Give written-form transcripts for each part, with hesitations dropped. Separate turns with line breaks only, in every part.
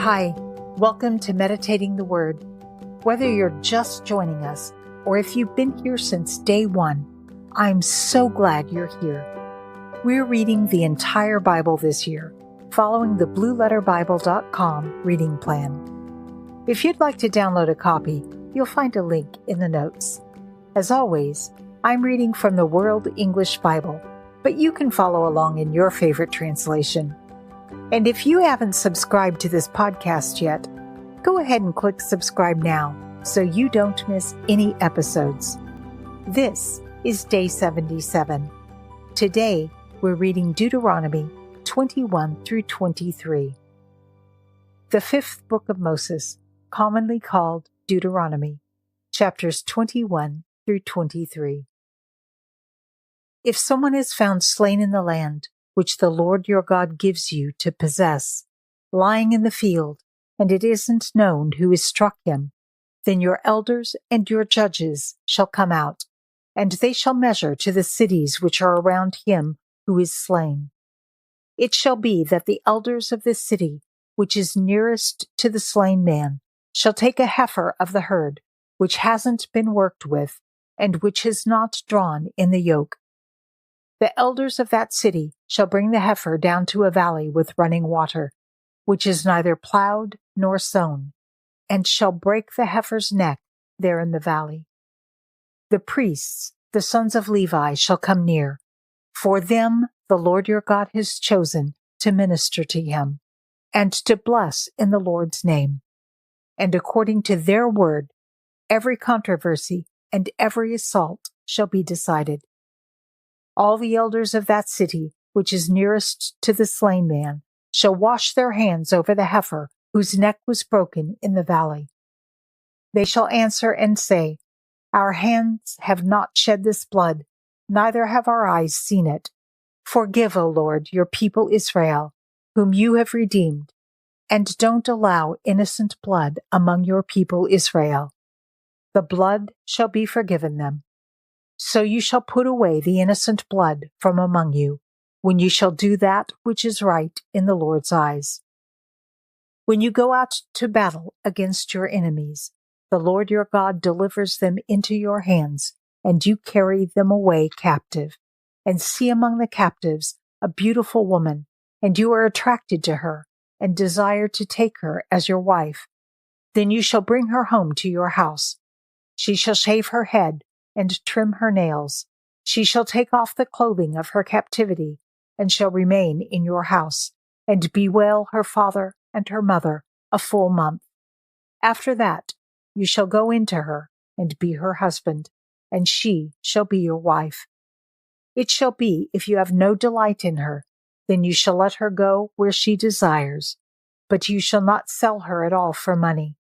Hi, welcome to Meditating the Word. Whether you're just joining us or if you've been here since day one, I'm so glad you're here. We're reading the entire Bible this year, following the blueletterbible.com reading plan. If you'd like to download a copy, you'll find a link in the notes. As always, I'm reading from the World English Bible, but you can follow along in your favorite translation. And if you haven't subscribed to this podcast yet, go ahead and click subscribe now so you don't miss any episodes. This is Day 77. Today, we're reading Deuteronomy 21 through 23. The fifth book of Moses, commonly called Deuteronomy, chapters 21 through 23. If someone is found slain in the land, which the Lord your God gives you to possess, lying in the field, and it isn't known who has struck him, then your elders and your judges shall come out, and they shall measure to the cities which are around him who is slain. It shall be that the elders of this city, which is nearest to the slain man, shall take a heifer of the herd, which hasn't been worked with, and which has not drawn in the yoke. The elders of that city shall bring the heifer down to a valley with running water, which is neither plowed nor sown, and shall break the heifer's neck there in the valley. The priests, the sons of Levi, shall come near. For them the Lord your God has chosen to minister to him, and to bless in the Lord's name. And according to their word, every controversy and every assault shall be decided. All the elders of that city, which is nearest to the slain man, shall wash their hands over the heifer whose neck was broken in the valley. They shall answer and say, Our hands have not shed this blood, neither have our eyes seen it. Forgive, O Lord, your people Israel, whom you have redeemed, and don't allow innocent blood among your people Israel. The blood shall be forgiven them. So you shall put away the innocent blood from among you, when you shall do that which is right in the Lord's eyes. When you go out to battle against your enemies, the Lord your God delivers them into your hands, and you carry them away captive, and see among the captives a beautiful woman, and you are attracted to her, and desire to take her as your wife. Then you shall bring her home to your house. She shall shave her head, and trim her nails. She shall take off the clothing of her captivity, and shall remain in your house, and bewail her father and her mother a full month. After that, you shall go into her, and be her husband, and she shall be your wife. It shall be, if you have no delight in her, then you shall let her go where she desires, but you shall not sell her at all for money.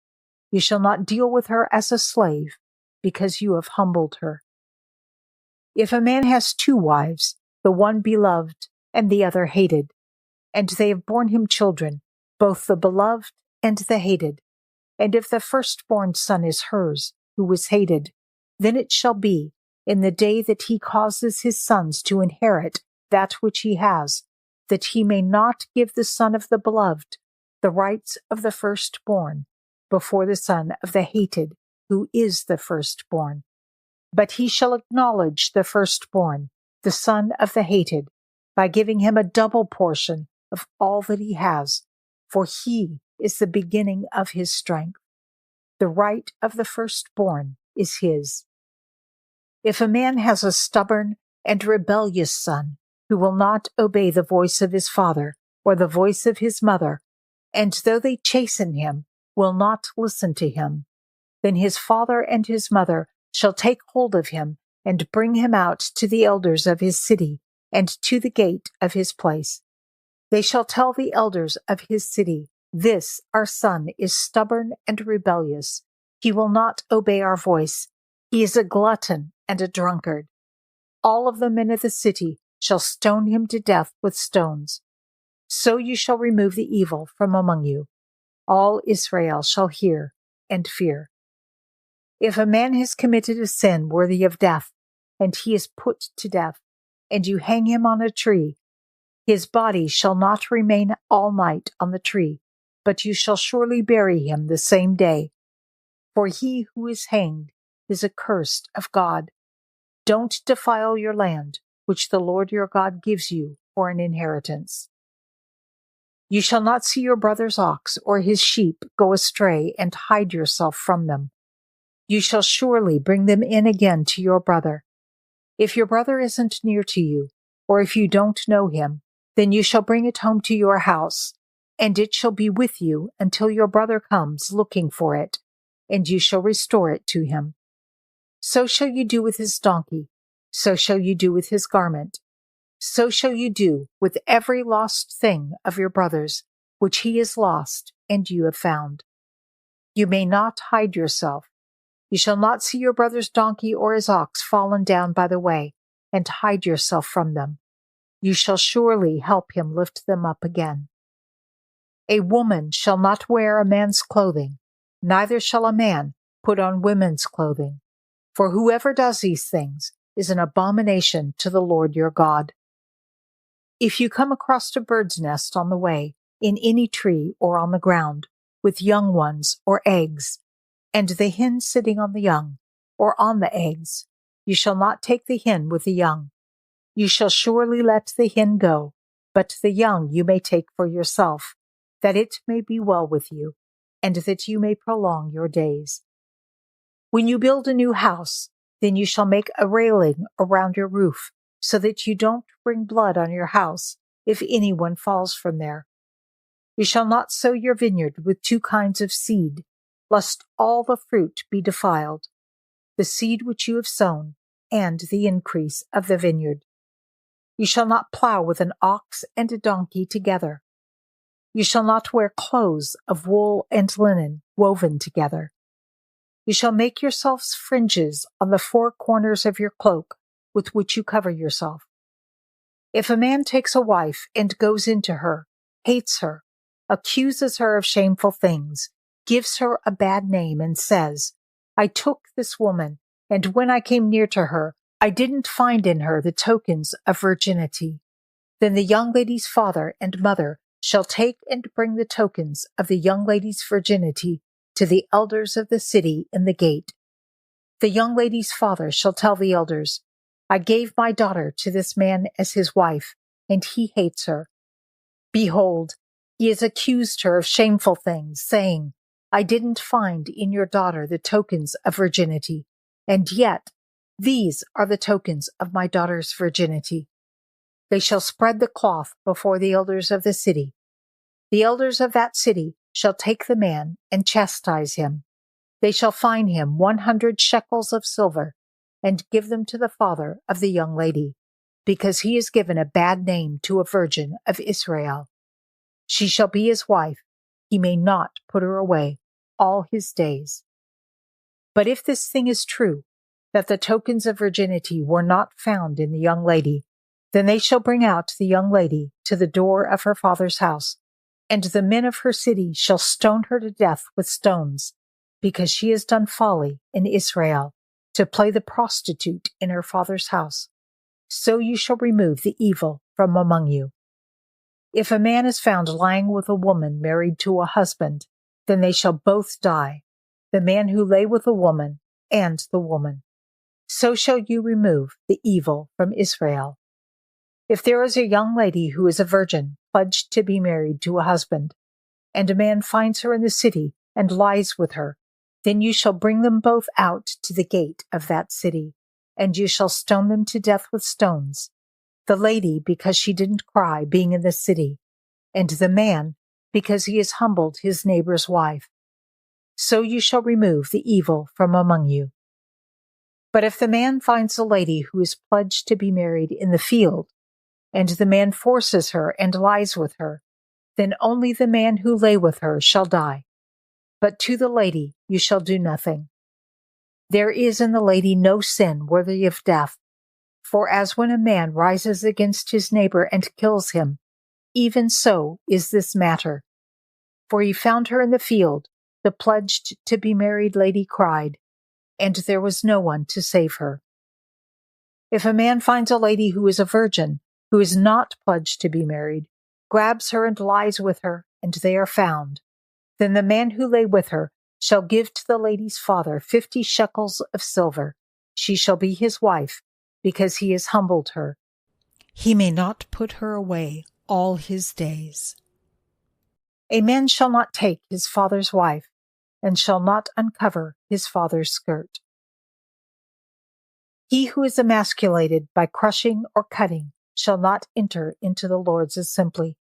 You shall not deal with her as a slave, because you have humbled her. If a man has two wives, the one beloved and the other hated, and they have borne him children, both the beloved and the hated, and if the firstborn son is hers, who was hated, then it shall be, in the day that he causes his sons to inherit that which he has, that he may not give the son of the beloved the rights of the firstborn before the son of the hated, who is the firstborn. But he shall acknowledge the firstborn, the son of the hated, by giving him a double portion of all that he has, for he is the beginning of his strength. The right of the firstborn is his. If a man has a stubborn and rebellious son, who will not obey the voice of his father or the voice of his mother, and though they chasten him, will not listen to him, then his father and his mother shall take hold of him and bring him out to the elders of his city and to the gate of his place. They shall tell the elders of his city, This our son is stubborn and rebellious. He will not obey our voice. He is a glutton and a drunkard. All of the men of the city shall stone him to death with stones. So you shall remove the evil from among you. All Israel shall hear and fear. If a man has committed a sin worthy of death, and he is put to death, and you hang him on a tree, his body shall not remain all night on the tree, but you shall surely bury him the same day. For he who is hanged is accursed of God. Don't defile your land, which the Lord your God gives you for an inheritance. You shall not see your brother's ox or his sheep go astray and hide yourself from them. You shall surely bring them in again to your brother. If your brother isn't near to you, or if you don't know him, then you shall bring it home to your house, and it shall be with you until your brother comes looking for it, and you shall restore it to him. So shall you do with his donkey, so shall you do with his garment. So shall you do with every lost thing of your brother's, which he has lost and you have found. You may not hide yourself. You shall not see your brother's donkey or his ox fallen down by the way, and hide yourself from them. You shall surely help him lift them up again. A woman shall not wear a man's clothing, neither shall a man put on women's clothing. For whoever does these things is an abomination to the Lord your God. If you come across a bird's nest on the way, in any tree or on the ground, with young ones or eggs, and the hen sitting on the young, or on the eggs, you shall not take the hen with the young. You shall surely let the hen go, but the young you may take for yourself, that it may be well with you, and that you may prolong your days. When you build a new house, then you shall make a railing around your roof, so that you don't bring blood on your house if anyone falls from there. You shall not sow your vineyard with two kinds of seed, lest all the fruit be defiled, the seed which you have sown, and the increase of the vineyard. You shall not plow with an ox and a donkey together. You shall not wear clothes of wool and linen woven together. You shall make yourselves fringes on the four corners of your cloak with which you cover yourself. If a man takes a wife and goes into her, hates her, accuses her of shameful things, gives her a bad name, and says, I took this woman, and when I came near to her, I didn't find in her the tokens of virginity, then the young lady's father and mother shall take and bring the tokens of the young lady's virginity to the elders of the city in the gate. The young lady's father shall tell the elders, I gave my daughter to this man as his wife, and he hates her. Behold, he has accused her of shameful things, saying, I didn't find in your daughter the tokens of virginity, and yet these are the tokens of my daughter's virginity. They shall spread the cloth before the elders of the city. The elders of that city shall take the man and chastise him. They shall fine him 100 shekels of silver, and give them to the father of the young lady, because he has given a bad name to a virgin of Israel. She shall be his wife. He may not put her away all his days. But if this thing is true, that the tokens of virginity were not found in the young lady, then they shall bring out the young lady to the door of her father's house, and the men of her city shall stone her to death with stones, because she has done folly in Israel, to play the prostitute in her father's house. So you shall remove the evil from among you. If a man is found lying with a woman married to a husband, then they shall both die, the man who lay with the woman and the woman. So shall you remove the evil from Israel. If there is a young lady who is a virgin, pledged to be married to a husband, and a man finds her in the city and lies with her, then you shall bring them both out to the gate of that city, and you shall stone them to death with stones, the lady because she didn't cry being in the city, and the man because he has humbled his neighbor's wife. So you shall remove the evil from among you. But if the man finds a lady who is pledged to be married in the field, and the man forces her and lies with her, then only the man who lay with her shall die. But to the lady you shall do nothing. There is in the lady no sin worthy of death, for as when a man rises against his neighbor and kills him, even so is this matter. For he found her in the field, the pledged to be married lady cried, and there was no one to save her. If a man finds a lady who is a virgin, who is not pledged to be married, grabs her and lies with her, and they are found, Then the man who lay with her shall give to the lady's father 50 shekels of silver. She shall be his wife, because he has humbled her. He may not put her away all his days. A man shall not take his father's wife, and shall not uncover his father's skirt. He who is emasculated by crushing or cutting shall not enter into the Lord's assembly.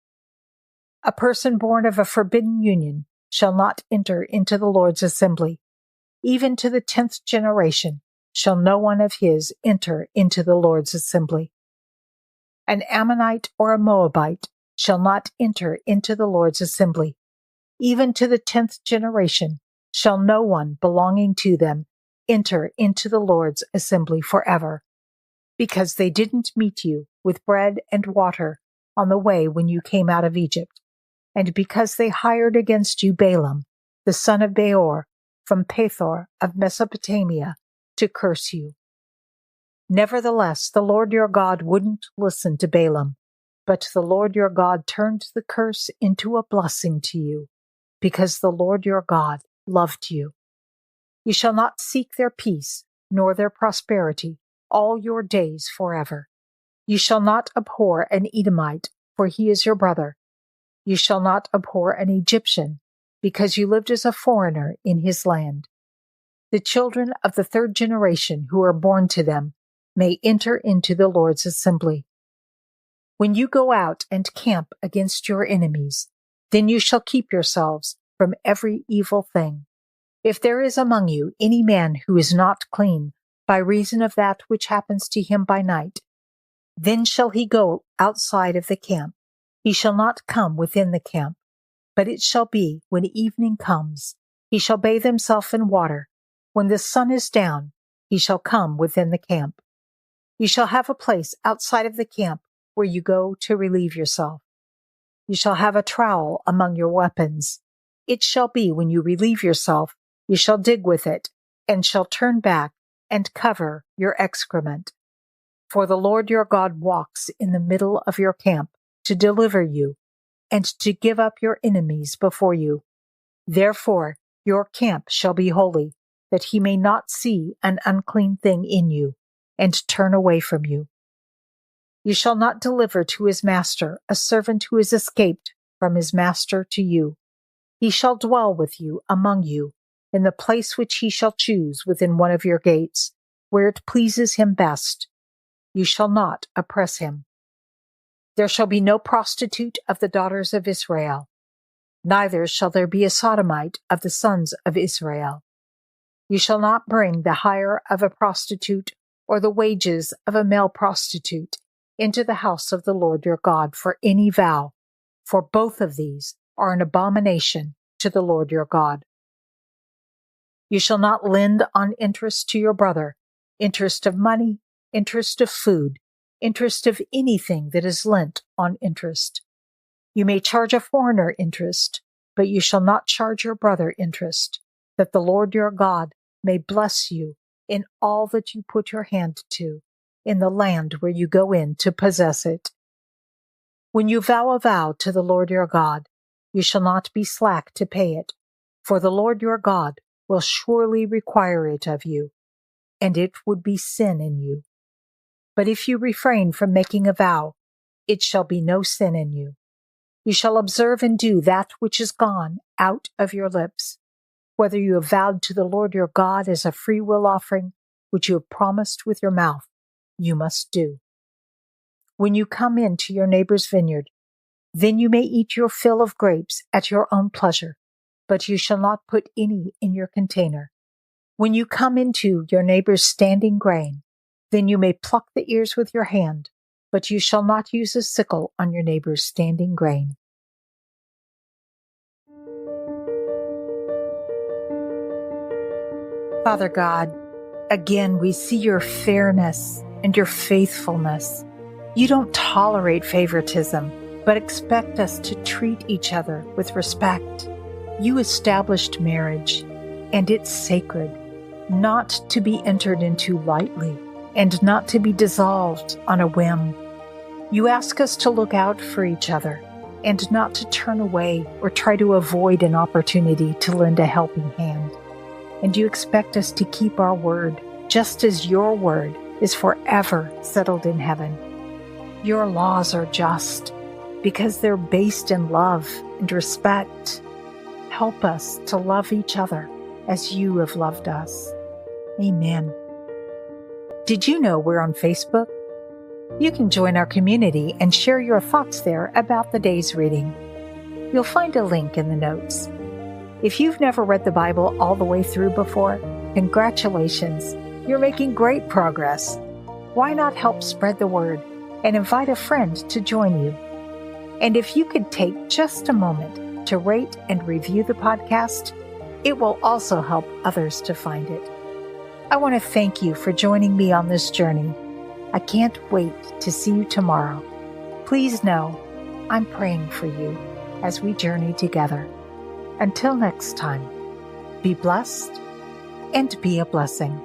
A person born of a forbidden union shall not enter into the Lord's assembly. Even to the 10th generation shall no one of his enter into the Lord's assembly. An Ammonite or a Moabite shall not enter into the Lord's assembly. Even to the 10th generation shall no one belonging to them enter into the Lord's assembly forever, because they didn't meet you with bread and water on the way when you came out of Egypt, and because they hired against you Balaam, the son of Beor, from Pethor of Mesopotamia, to curse you. Nevertheless, the Lord your God wouldn't listen to Balaam, but the Lord your God turned the curse into a blessing to you, because the Lord your God loved you. You shall not seek their peace, nor their prosperity, all your days forever. You shall not abhor an Edomite, for he is your brother. You shall not abhor an Egyptian, because you lived as a foreigner in his land. The children of the 3rd generation who are born to them may enter into the Lord's assembly. When you go out and camp against your enemies, then you shall keep yourselves from every evil thing. If there is among you any man who is not clean by reason of that which happens to him by night, then shall he go outside of the camp. He shall not come within the camp, but it shall be when evening comes, he shall bathe himself in water. When the sun is down, he shall come within the camp. You shall have a place outside of the camp where you go to relieve yourself. You shall have a trowel among your weapons. It shall be when you relieve yourself, you shall dig with it, and shall turn back and cover your excrement. For the Lord your God walks in the middle of your camp to deliver you, and to give up your enemies before you. Therefore your camp shall be holy, that he may not see an unclean thing in you, and turn away from you. You shall not deliver to his master a servant who has escaped from his master to you. He shall dwell with you among you, in the place which he shall choose within one of your gates, where it pleases him best. You shall not oppress him. There shall be no prostitute of the daughters of Israel, neither shall there be a sodomite of the sons of Israel. You shall not bring the hire of a prostitute or the wages of a male prostitute into the house of the Lord your God for any vow, for both of these are an abomination to the Lord your God. You shall not lend on interest to your brother, interest of money, interest of food, interest of anything that is lent on interest. You may charge a foreigner interest, but you shall not charge your brother interest, that the Lord your God may bless you in all that you put your hand to, in the land where you go in to possess it. When you vow a vow to the Lord your God, you shall not be slack to pay it, for the Lord your God will surely require it of you, and it would be sin in you. But if you refrain from making a vow, it shall be no sin in you. You shall observe and do that which is gone out of your lips, whether you have vowed to the Lord your God as a freewill offering, which you have promised with your mouth, you must do. When you come into your neighbor's vineyard, then you may eat your fill of grapes at your own pleasure, but you shall not put any in your container. When you come into your neighbor's standing grain, then you may pluck the ears with your hand, but you shall not use a sickle on your neighbor's standing grain. Father God, again we see your fairness and your faithfulness. You don't tolerate favoritism, but expect us to treat each other with respect. You established marriage, and it's sacred, not to be entered into lightly, and not to be dissolved on a whim. You ask us to look out for each other, and not to turn away or try to avoid an opportunity to lend a helping hand. And you expect us to keep our word, just as your word is forever settled in heaven. Your laws are just because they're based in love and respect. Help us to love each other as you have loved us. Amen. Did you know we're on Facebook? You can join our community and share your thoughts there about the day's reading. You'll find a link in the notes. If you've never read the Bible all the way through before, congratulations. You're making great progress. Why not help spread the word and invite a friend to join you? And if you could take just a moment to rate and review the podcast, it will also help others to find it. I want to thank you for joining me on this journey. I can't wait to see you tomorrow. Please know I'm praying for you as we journey together. Until next time, be blessed and be a blessing.